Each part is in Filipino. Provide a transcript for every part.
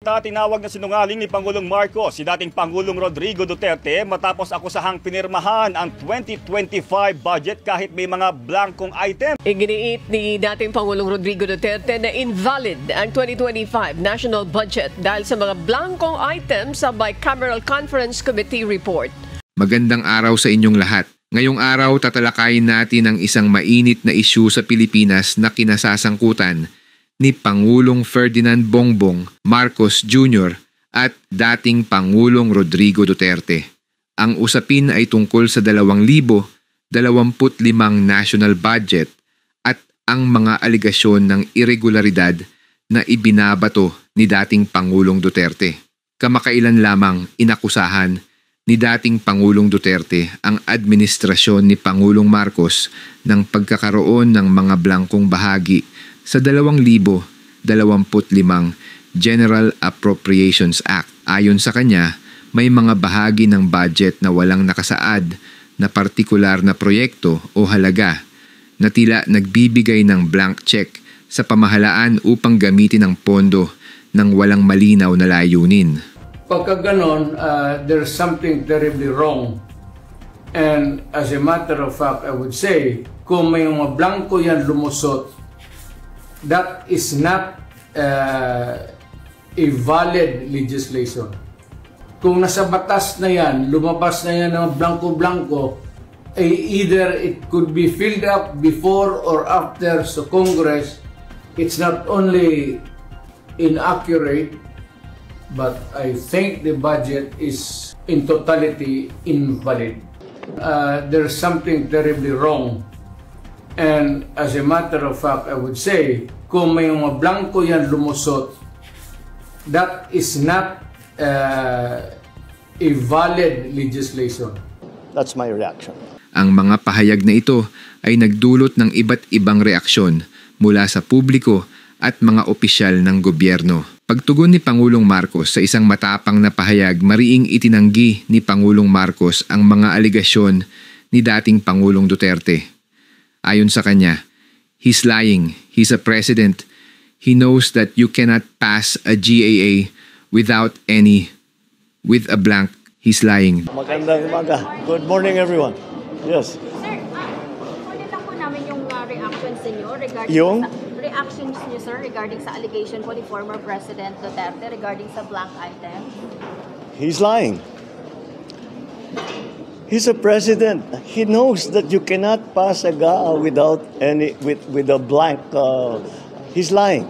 Tinawag na sinungaling ni Pangulong Marcos si dating Pangulong Rodrigo Duterte matapos akusahang pinirmahan ang 2025 budget kahit may mga blankong item. Iginiit ni dating Pangulong Rodrigo Duterte na invalid ang 2025 national budget dahil sa mga blankong items sa Bicameral Conference Committee report. Magandang araw sa inyong lahat. Ngayong araw tatalakayin natin ang isang mainit na isyu sa Pilipinas na kinasasangkutan ni Pangulong Ferdinand Bongbong Marcos Jr. at dating Pangulong Rodrigo Duterte. Ang usapin ay tungkol sa 2025 national budget at ang mga aligasyon ng irregularidad na ibinabato ni dating Pangulong Duterte. Kamakailan lamang inakusahan ni dating Pangulong Duterte ang administrasyon ni Pangulong Marcos ng pagkakaroon ng mga blankong bahagi sa 2025 General Appropriations Act. Ayon sa kanya, may mga bahagi ng budget na walang nakasaad na partikular na proyekto o halaga na tila nagbibigay ng blank check sa pamahalaan upang gamitin ang pondo ng walang malinaw na layunin. Pagka ganon, there's something terribly wrong. And as a matter of fact, I would say, kung may mga blanco yan lumusot, that is not a valid legislation. Kung nasa batas na yan, lumabas na yan ng blanco-blanco, either it could be filled up before or after sa Congress, it's not only inaccurate, but I think the budget is in totality invalid. There's something terribly wrong. And as a matter of fact, I would say, kung may mga blanco yan lumusot, that is not a valid legislation. That's my reaction. Ang mga pahayag na ito ay nagdulot ng iba't ibang reaksyon mula sa publiko at mga opisyal ng gobyerno. Pagtugon ni Pangulong Marcos sa isang matapang na pahayag, mariing itinanggi ni Pangulong Marcos ang mga aligasyon ni dating Pangulong Duterte. Ayon sa kanya, he's lying. He's a president. He knows that you cannot pass a GAA with a blank. He's lying. Magandang umaga. Good morning, everyone. Yes. Sir, kunin lang po namin yung reactions niyo regarding reactions niyo, sir, regarding sa allegation po ni former President Duterte regarding sa blank item. He's lying. He's a president. He knows that you cannot pass a GAA without with a blank. He's lying.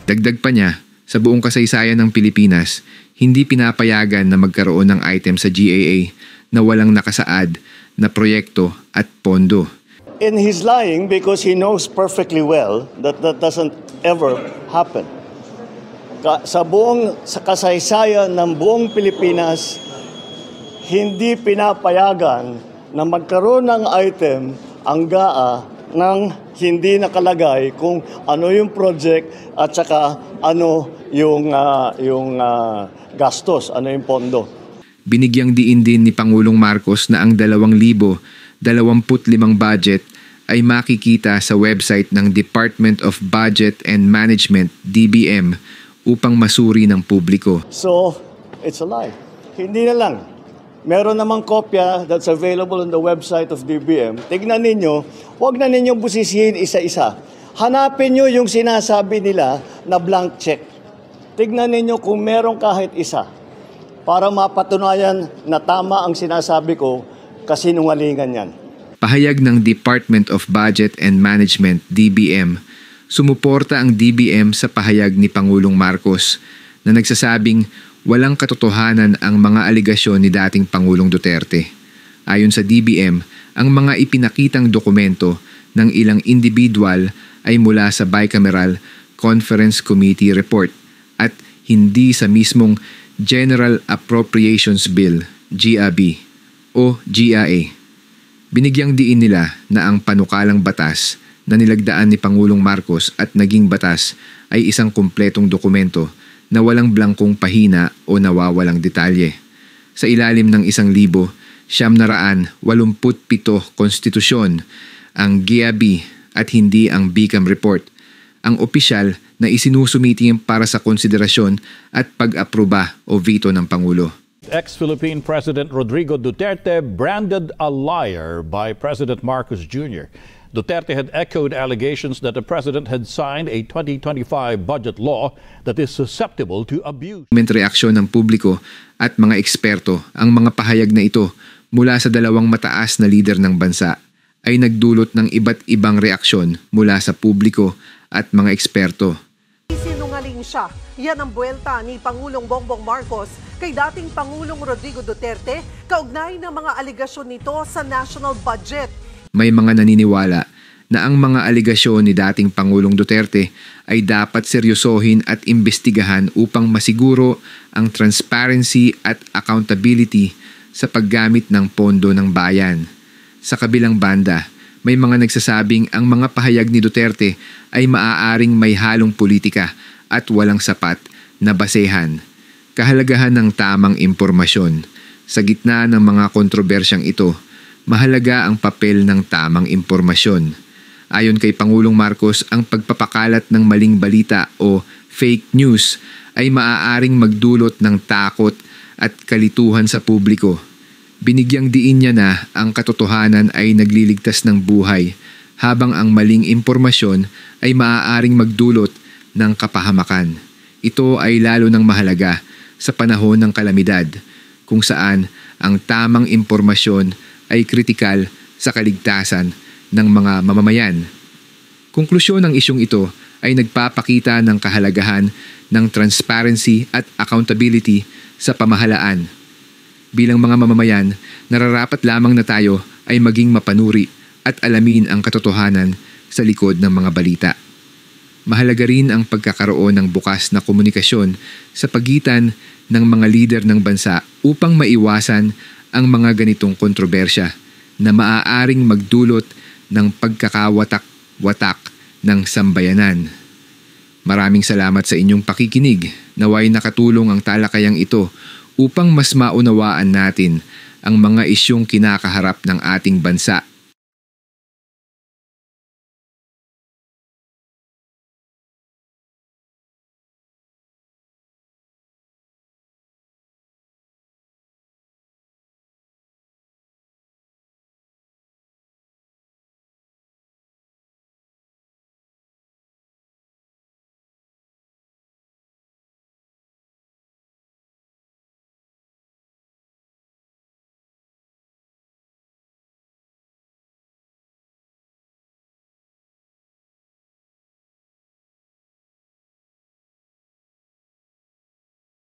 Dagdag pa niya, sa buong kasaysayan ng Pilipinas, hindi pinapayagan na magkaroon ng item sa GAA na walang nakasaad na proyekto at pondo. And he's lying because he knows perfectly well that that doesn't ever happen. Sa kasaysayan ng buong Pilipinas, hindi pinapayagan na magkaroon ng item ang GAA nang hindi nakalagay kung ano yung project at saka ano yung gastos, ano yung pondo. Binigyang diin din ni Pangulong Marcos na ang 2025 budget ay makikita sa website ng Department of Budget and Management, DBM, upang masuri ng publiko. So, it's a lie. Hindi na lang. Meron namang kopya that's available on the website of DBM. Tignan ninyo, huwag na ninyong busisihin isa-isa. Hanapin nyo yung sinasabi nila na blank check. Tignan ninyo kung meron kahit isa para mapatunayan na tama ang sinasabi ko, kasinungalingan yan. Pahayag ng Department of Budget and Management, DBM, sumuporta ang DBM sa pahayag ni Pangulong Marcos na nagsasabing walang katotohanan ang mga aligasyon ni dating Pangulong Duterte. Ayon sa DBM, ang mga ipinakitang dokumento ng ilang individual ay mula sa Bicameral Conference Committee report at hindi sa mismong General Appropriations Bill, GAB o GAA. Binigyang diin nila na ang panukalang batas na nilagdaan ni Pangulong Marcos at naging batas ay isang kumpletong dokumento na walang blankong pahina o nawawalang detalye. Sa ilalim ng 1,987 konstitusyon ang GAB at hindi ang BICAM report. Ang opisyal na isinusumiti para sa konsiderasyon at pag-aproba o veto ng Pangulo. Ex-Philippine President Rodrigo Duterte branded a liar by President Marcos Jr. Duterte had echoed allegations that the president had signed a 2025 budget law that is susceptible to abuse. Reaksyon ng publiko at mga eksperto, ang mga pahayag na ito mula sa dalawang mataas na lider ng bansa ay nagdulot ng iba't ibang reaksyon mula sa publiko at mga eksperto. Sinungaling siya. Yan ang buwelta ni Pangulong Bongbong Marcos kay dating Pangulong Rodrigo Duterte kaugnay ng mga aligasyon nito sa national budget. May mga naniniwala na ang mga aligasyon ni dating Pangulong Duterte ay dapat seryosohin at imbestigahan upang masiguro ang transparency at accountability sa paggamit ng pondo ng bayan. Sa kabilang banda, may mga nagsasabing ang mga pahayag ni Duterte ay maaaring may halong politika at walang sapat na basehan. Kahalagahan ng tamang impormasyon. Sa gitna ng mga kontrobersyang ito, mahalaga ang papel ng tamang impormasyon. Ayon kay Pangulong Marcos, ang pagpapakalat ng maling balita o fake news ay maaaring magdulot ng takot at kalituhan sa publiko. Binigyang diin niya na ang katotohanan ay nagliligtas ng buhay, habang ang maling impormasyon ay maaaring magdulot ng kapahamakan. Ito ay lalo ng mahalaga sa panahon ng kalamidad, kung saan ang tamang impormasyon ay kritikal sa kaligtasan ng mga mamamayan. Konklusyon ng isyong ito ay nagpapakita ng kahalagahan ng transparency at accountability sa pamahalaan. Bilang mga mamamayan, nararapat lamang na tayo ay maging mapanuri at alamin ang katotohanan sa likod ng mga balita. Mahalaga rin ang pagkakaroon ng bukas na komunikasyon sa pagitan ng mga lider ng bansa upang maiwasan ang mga ganitong kontrobersya na maaaring magdulot ng pagkakawatak-watak ng sambayanan. Maraming salamat sa inyong pakikinig. Naway nakatulong ang talakayang ito upang mas maunawaan natin ang mga isyong kinakaharap ng ating bansa